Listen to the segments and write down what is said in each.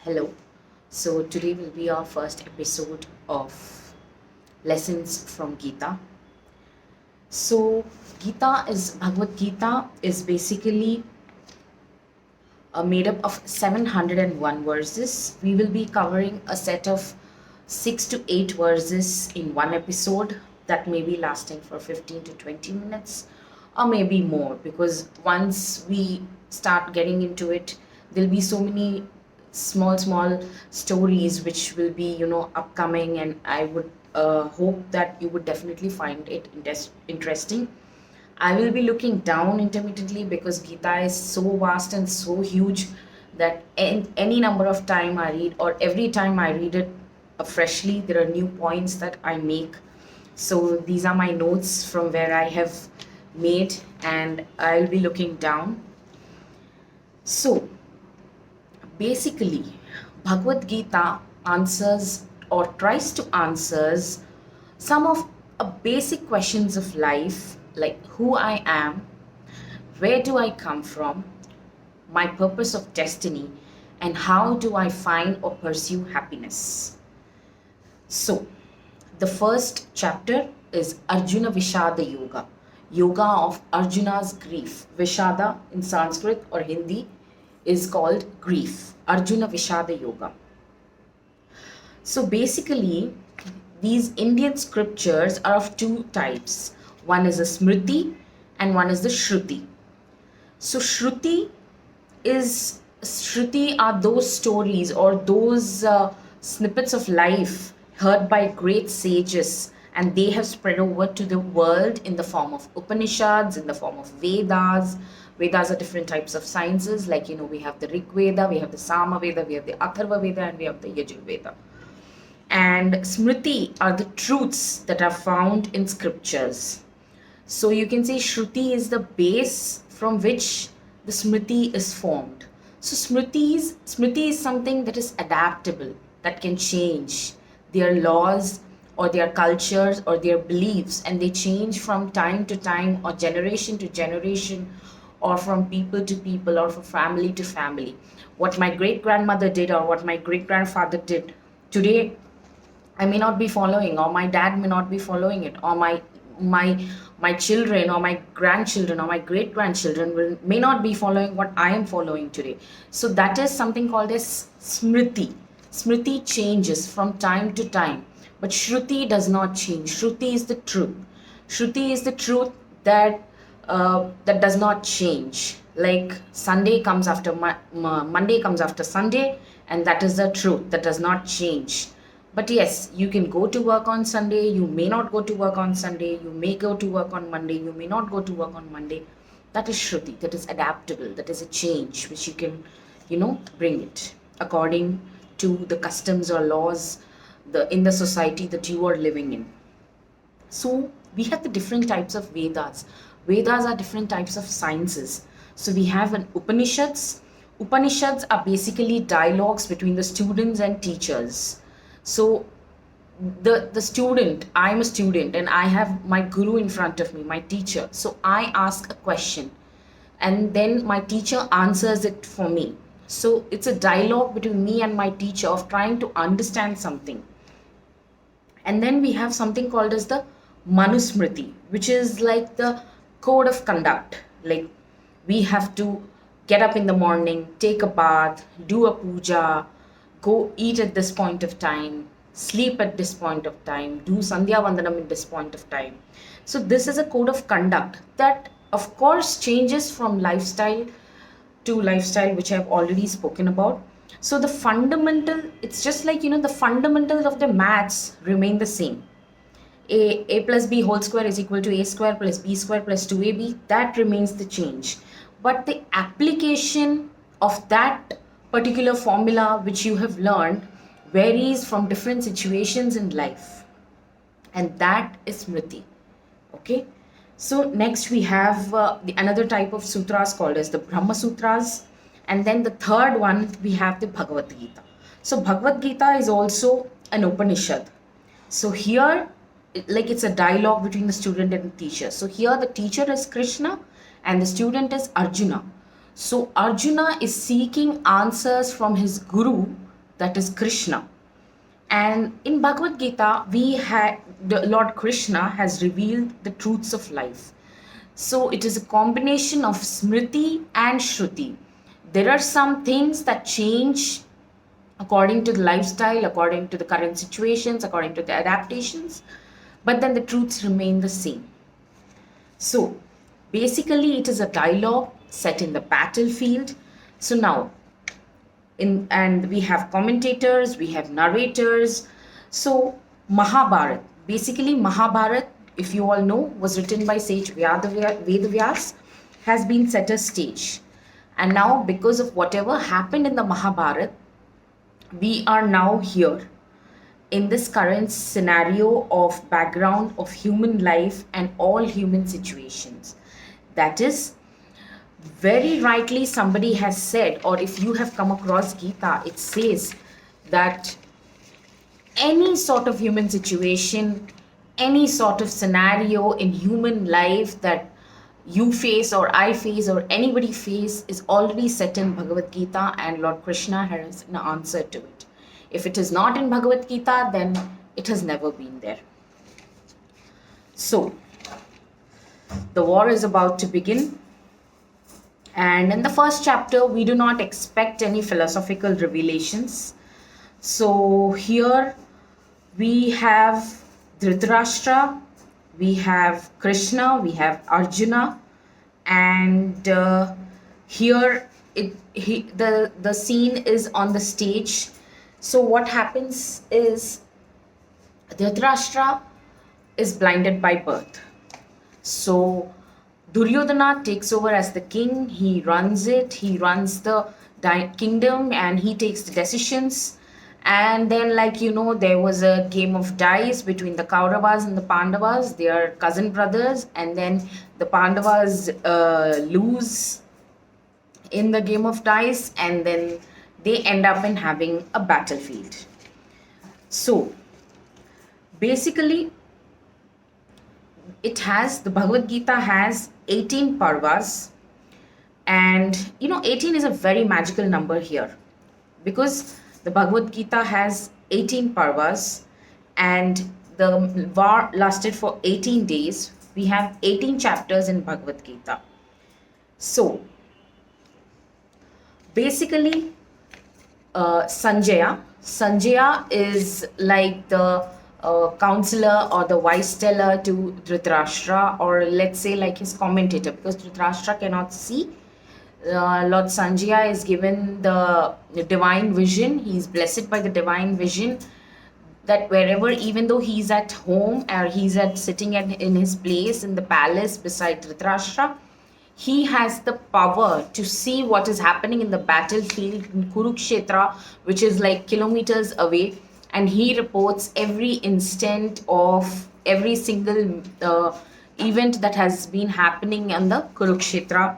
Hello. So today will be our first episode of Lessons from Gita. So Bhagavad Gita is basically made up of 701 verses. We will be covering a set of 6 to 8 verses in one episode that may be lasting for 15 to 20 minutes or maybe more, because once we start getting into it, there'll be so many small stories which will be upcoming, and I would hope that you would definitely find it interesting. I will be looking down intermittently because Gita is so vast and so huge that any number of time I read, or every time I read it freshly, there are new points that I make. So these are my notes from where I have made, and I'll be looking down. So basically, Bhagavad Gita answers or tries to answers some of basic questions of life, like who I am, where do I come from, my purpose of destiny, and how do I find or pursue happiness. So the first chapter is Arjuna Vishada Yoga of Arjuna's grief. Vishada in Sanskrit or Hindi is called grief. Arjuna Vishada Yoga. So basically, these Indian scriptures are of two types. One is a Smriti and one is the Shruti. So Shruti are those stories or those snippets of life heard by great sages, and they have spread over to the world in the form of Upanishads, in the form of Vedas. Vedas are different types of sciences, like we have the Rig Veda, we have the Sama Veda, we have the Atharva Veda, and we have the Yajur Veda. And Smriti are the truths that are found in scriptures. So you can say Shruti is the base from which the Smriti is formed. So Smriti is something that is adaptable, that can change. Their laws or their cultures or their beliefs, and they change from time to time or generation to generation, or from people to people, or from family to family. What my great grandmother did or what my great grandfather did today, I may not be following, or my dad may not be following it, or my children or my grandchildren or my great grandchildren may not be following what I am following today. So that is something called as Smriti. Smriti changes from time to time, but Shruti does not change. Shruti is the truth. Shruti is the truth that that does not change. Like Sunday comes after Monday comes after Sunday, and that is the truth that does not change. But yes, you can go to work on Sunday, you may not go to work on Sunday, you may go to work on Monday, you may not go to work on Monday. That is Shruti, that is adaptable, that is a change which you can, bring it according to the customs or laws in the society that you are living in. So we have the different types of Vedas. Vedas are different types of sciences. So we have an Upanishads. Upanishads are basically dialogues between the students and teachers. So the student, I'm a student and I have my guru in front of me, my teacher. So I ask a question and then my teacher answers it for me. So it's a dialogue between me and my teacher of trying to understand something. And then we have something called as the Manusmriti, which is like the code of conduct. Like we have to get up in the morning, take a bath, do a puja, go eat at this point of time, sleep at this point of time, do Sandhya Vandanam at this point of time. So this is a code of conduct that of course changes from lifestyle to lifestyle, which I've already spoken about. So the fundamental, it's just like, the fundamentals of the maths remain the same. A plus B whole square is equal to A square plus B square plus 2AB. That remains the change. But the application of that particular formula which you have learned varies from different situations in life. And that is Smriti. Okay. So next we have another type of sutras called as the Brahma Sutras. And then the third one, we have the Bhagavad Gita. So Bhagavad Gita is also an Upanishad. So here, like it's a dialogue between the student and the teacher. So here the teacher is Krishna and the student is Arjuna. So Arjuna is seeking answers from his guru that is Krishna. And in Bhagavad Gita, the Lord Krishna has revealed the truths of life. So it is a combination of Smriti and Shruti. There are some things that change according to the lifestyle, according to the current situations, according to the adaptations, but then the truths remain the same. So basically, it is a dialogue set in the battlefield. So now, and we have commentators, we have narrators. So Mahabharat, basically Mahabharat, if you all know, was written by sage Vedavyas, has been set a stage. And now, because of whatever happened in the Mahabharat, we are now here in this current scenario of background of human life and all human situations. That is, very rightly somebody has said, or if you have come across Gita, it says that any sort of human situation, any sort of scenario in human life that you face or I face or anybody face is already set in Bhagavad Gita, and Lord Krishna has an answer to it. If it is not in Bhagavad Gita, then it has never been there. So, the war is about to begin. And in the first chapter, we do not expect any philosophical revelations. So, here we have Dhritarashtra, we have Krishna, we have Arjuna, and here the scene is on the stage. So what happens is Dhritarashtra is blinded by birth. So Duryodhana takes over as the king. He runs the kingdom, and he takes the decisions. And then, there was a game of dice between the Kauravas and the Pandavas. They are cousin brothers, and then the Pandavas lose in the game of dice, and then they end up in having a battlefield. So basically, the Bhagavad Gita has 18 parvas, and 18 is a very magical number here, because the Bhagavad Gita has 18 parvas, and the war lasted for 18 days. We have 18 chapters in Bhagavad Gita. So basically, Sanjaya is like the counselor or the vice teller to Dhritarashtra, or let's say like his commentator, because Dhritarashtra cannot see. Lord Sanjaya is given the divine vision. He is blessed by the divine vision that wherever, even though he's at home or he's sitting in his place in the palace beside Dhritarashtra, he has the power to see what is happening in the battlefield in Kurukshetra, which is like kilometers away, and he reports every instant of every single event that has been happening on the Kurukshetra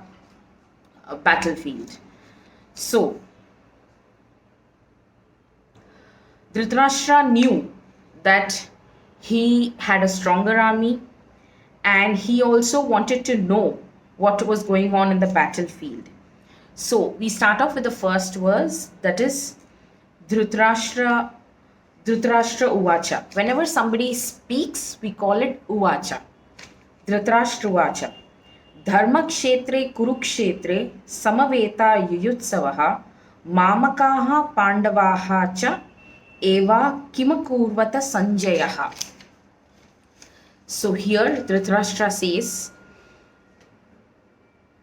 battlefield. So Dhritarashtra knew that he had a stronger army, and he also wanted to know what was going on in the battlefield. So we start off with the first verse, that is Dhritarashtra Uvacha. Whenever somebody speaks, we call it Uvacha. Dhritarashtra Uvacha. Dharma kshetre kurukshetre samaveta yuyutsavaha mamakaha pandavaha cha eva kimakurvata sanjayaha. So here Dhritarashtra says,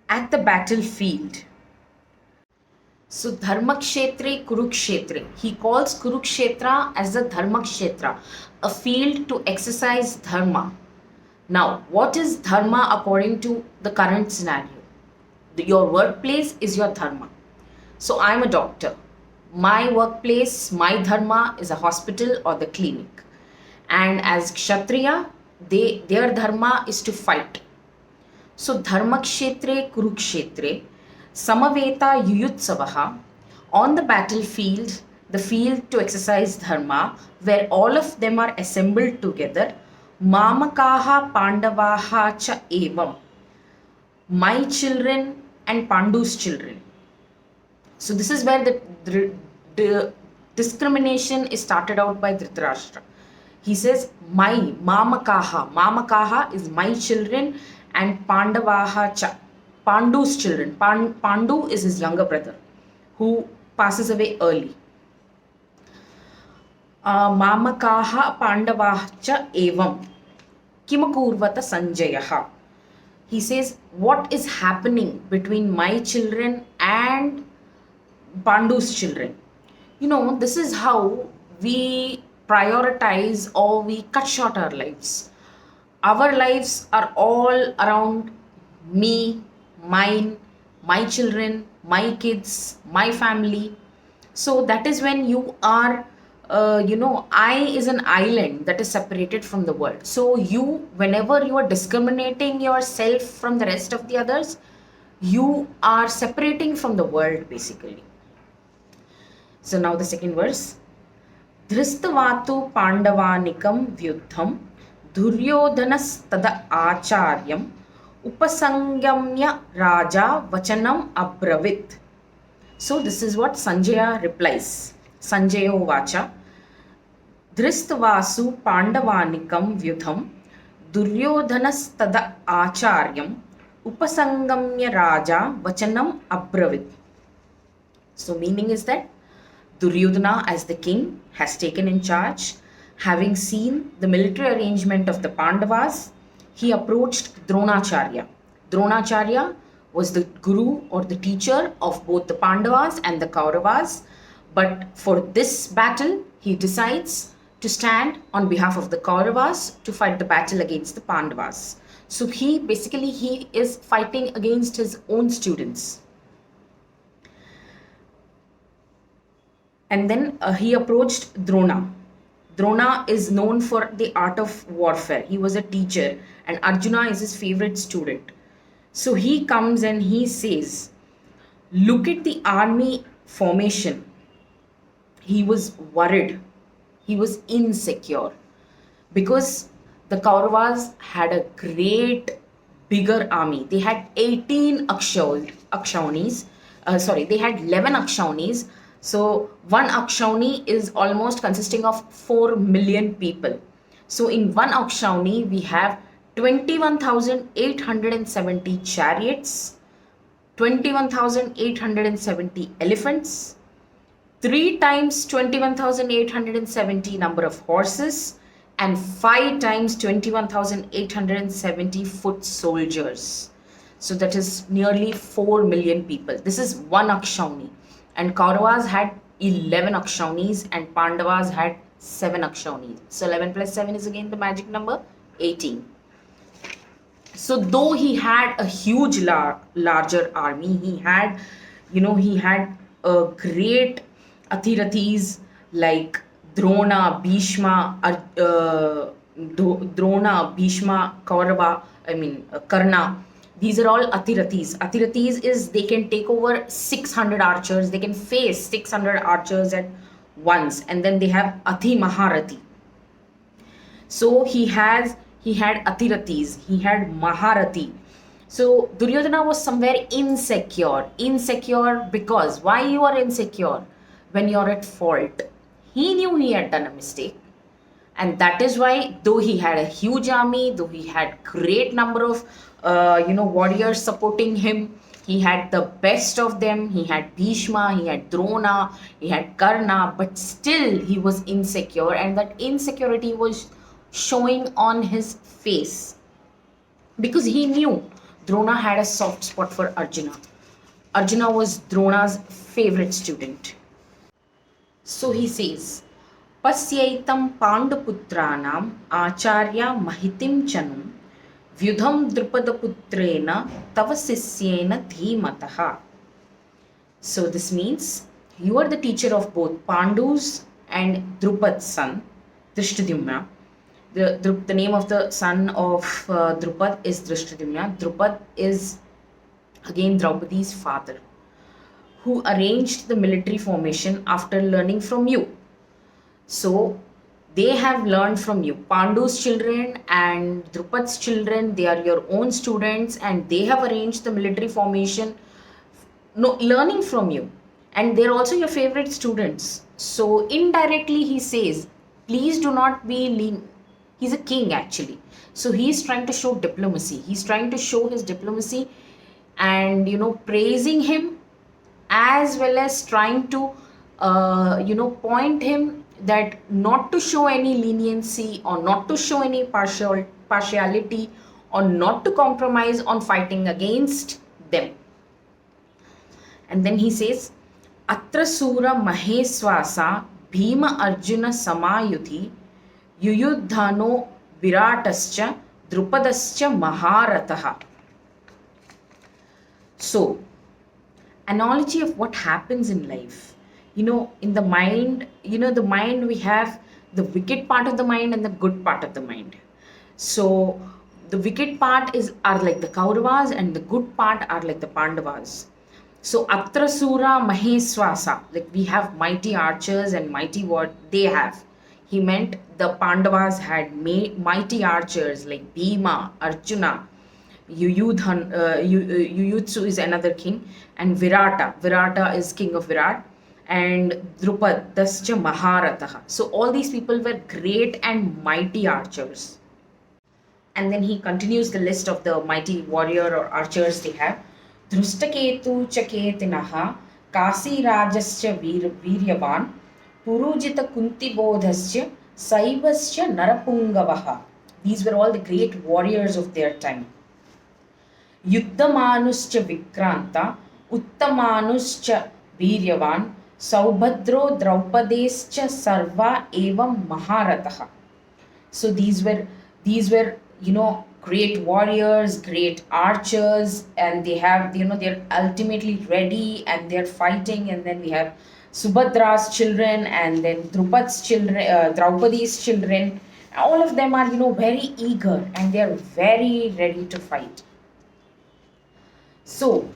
at the battlefield. So Dharmakshetre Kurukshetre. He calls Kurukshetra as the Dharmakshetra, a field to exercise dharma. Now, what is dharma according to the current scenario? Your workplace is your dharma. So I'm a doctor. My workplace, my dharma is a hospital or the clinic. And as Kshatriya, their dharma is to fight. So Dharmakshetre Kurukshetre Samaveta Yuyutsavaha, on the battlefield, the field to exercise dharma, where all of them are assembled together, Mamakaha Pandavaha cha evam, my children and Pandu's children. So this is where the discrimination is started out by Dhritarashtra. He says, my mamakaha. Mamakaha is my children and Pandavaha cha. Pandu's children. Pandu is his younger brother who passes away early. Mamakaha Pandavaha cha evam. Kimakurvata Sanjayaha. He says, what is happening between my children and Pandu's children? You know, this is how we prioritize or we cut short our lives. Our lives are all around me, mine, my children, my kids, my family. So that is when you are, I is an island that is separated from the world. So you, whenever you are discriminating yourself from the rest of the others, you are separating from the world basically. So now the second verse. Dhristavatu Pandavanikam Vyuddham Duryodhanastada Acharyam Upasangamya Raja Vachanam Abravit. So this is what Sanjaya replies. Sanjayo Vacha. Dhristavasu Pandavanikam Vyuddham Duryodhanastada Acharyam Upasangamya Raja Vachanam Abravit. So meaning is that Duryodhana as the king has taken in charge. Having seen the military arrangement of the Pandavas, he approached Dronacharya. Dronacharya was the guru or the teacher of both the Pandavas and the Kauravas. But for this battle, he decides to stand on behalf of the Kauravas to fight the battle against the Pandavas. So he is fighting against his own students. And then he approached Drona. Drona is known for the art of warfare. He was a teacher and Arjuna is his favorite student. So he comes and he says, look at the army formation. He was worried. He was insecure because the Kauravas had a great bigger army. They had 18 Akshaunis. They had 11 Akshaunis. So one Akshauni is almost consisting of 4 million people. So in one Akshauni, we have 21,870 chariots, 21,870 elephants, 3 times 21,870 number of horses, and 5 times 21,870 foot soldiers. So that is nearly 4 million people. This is one Akshauni. And Kauravas had 11 Akshaunis and Pandavas had 7 Akshaunis. So 11 plus 7 is again the magic number, 18. So though he had a huge larger army, he had a great Athirathis like Drona, Bhishma, Kaurava, Karna. These are all Athirathis. Athirathis is they can take over 600 archers. They can face 600 archers at once. And then they have Athi Maharathi. So he had Athirathis. He had Maharathi. So Duryodhana was somewhere insecure. Insecure because why you are insecure? When you are at fault. He knew he had done a mistake. And that is why, though he had a huge army, though he had great number of warriors supporting him, he had the best of them. He had Bhishma, he had Drona, he had Karna, but still he was insecure, and that insecurity was showing on his face because he knew Drona had a soft spot for Arjuna. Arjuna was Drona's favorite student. So he says, Pasyaitam Panduputranam Acharya Mahitim Chanum Vyudham Drupadaputrena Tavasisyena Dhimataha. So this means you are the teacher of both Pandus and Drupad's son, Drishtadyumna. The name of the son of Drupad is Drishtadyumna. Drupad is again Draupadi's father, who arranged the military formation after learning from you. So they have learned from you. Pandu's children and Drupad's children, they are your own students and they have arranged the military formation learning from you. and they're also your favorite students. So indirectly he says, please do not be he's a king actually. So he's trying to show diplomacy, he's trying to show his diplomacy, and praising him, as well as trying to point him that not to show any leniency, or not to show any partiality, or not to compromise on fighting against them. And then he says, Atra Sura Maheswasa Bhima Arjuna Samayuti Yuyudhano Viratascha Drupadascha Maharataha. So, analogy of what happens in life. In the mind, the mind, we have the wicked part of the mind and the good part of the mind. So, the wicked part are like the Kauravas, and the good part are like the Pandavas. So Atra Sura Maheswasa, like we have mighty archers and mighty what they have. He meant the Pandavas had mighty archers like Bhima, Arjuna, Yuyutsu is another king, and Virata. Virata is king of Virat, and Drupad, Dascha Maharataha. So all these people were great and mighty archers. And then he continues the list of the mighty warrior or archers they have. Drustaketu Chaketinaha, Kasi Rajascha Viryavan, Purujita Kuntibodhascha, Saibascha Narapungavaha. These were all the great warriors of their time. Yuddhamanuscha Vikranta, Uttamanuscha Viryavan, Saubhadro Draupadescha Sarva Evam Maharataha. So these were great warriors, great archers, and they have they're ultimately ready and they're fighting. And then we have Subhadra's children, and then Drupad's children, Draupadi's children. All of them are very eager, and they're very ready to fight. So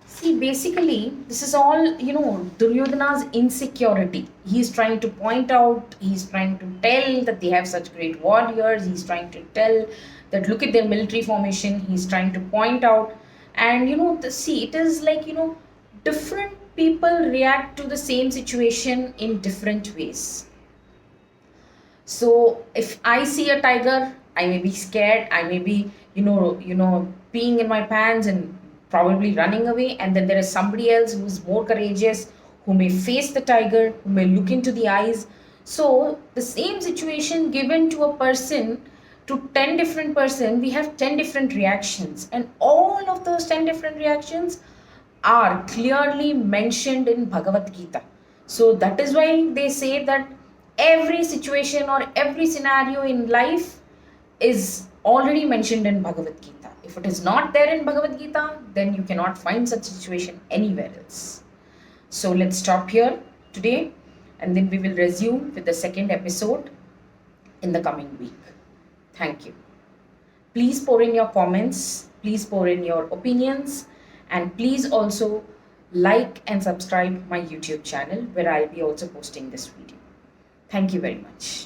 see, basically, this is all, Duryodhana's insecurity. He's trying to point out, he's trying to tell that they have such great warriors. He's trying to tell that look at their military formation. He's trying to point out, and see, it is like, different people react to the same situation in different ways. So if I see a tiger, I may be scared. I may be, peeing in my pants and probably running away. And then there is somebody else who's more courageous, who may face the tiger, who may look into the eyes. So the same situation given to a person, to 10 different person, we have 10 different reactions, and all of those 10 different reactions are clearly mentioned in Bhagavad Gita. So that is why they say that every situation or every scenario in life is already mentioned in Bhagavad Gita. If it is not there in Bhagavad Gita, then you cannot find such situation anywhere else. So let's stop here today, and then we will resume with the second episode in the coming week. Thank you. Please pour in your comments, please pour in your opinions, and please also like and subscribe my YouTube channel, where I'll be also posting this video. Thank you very much.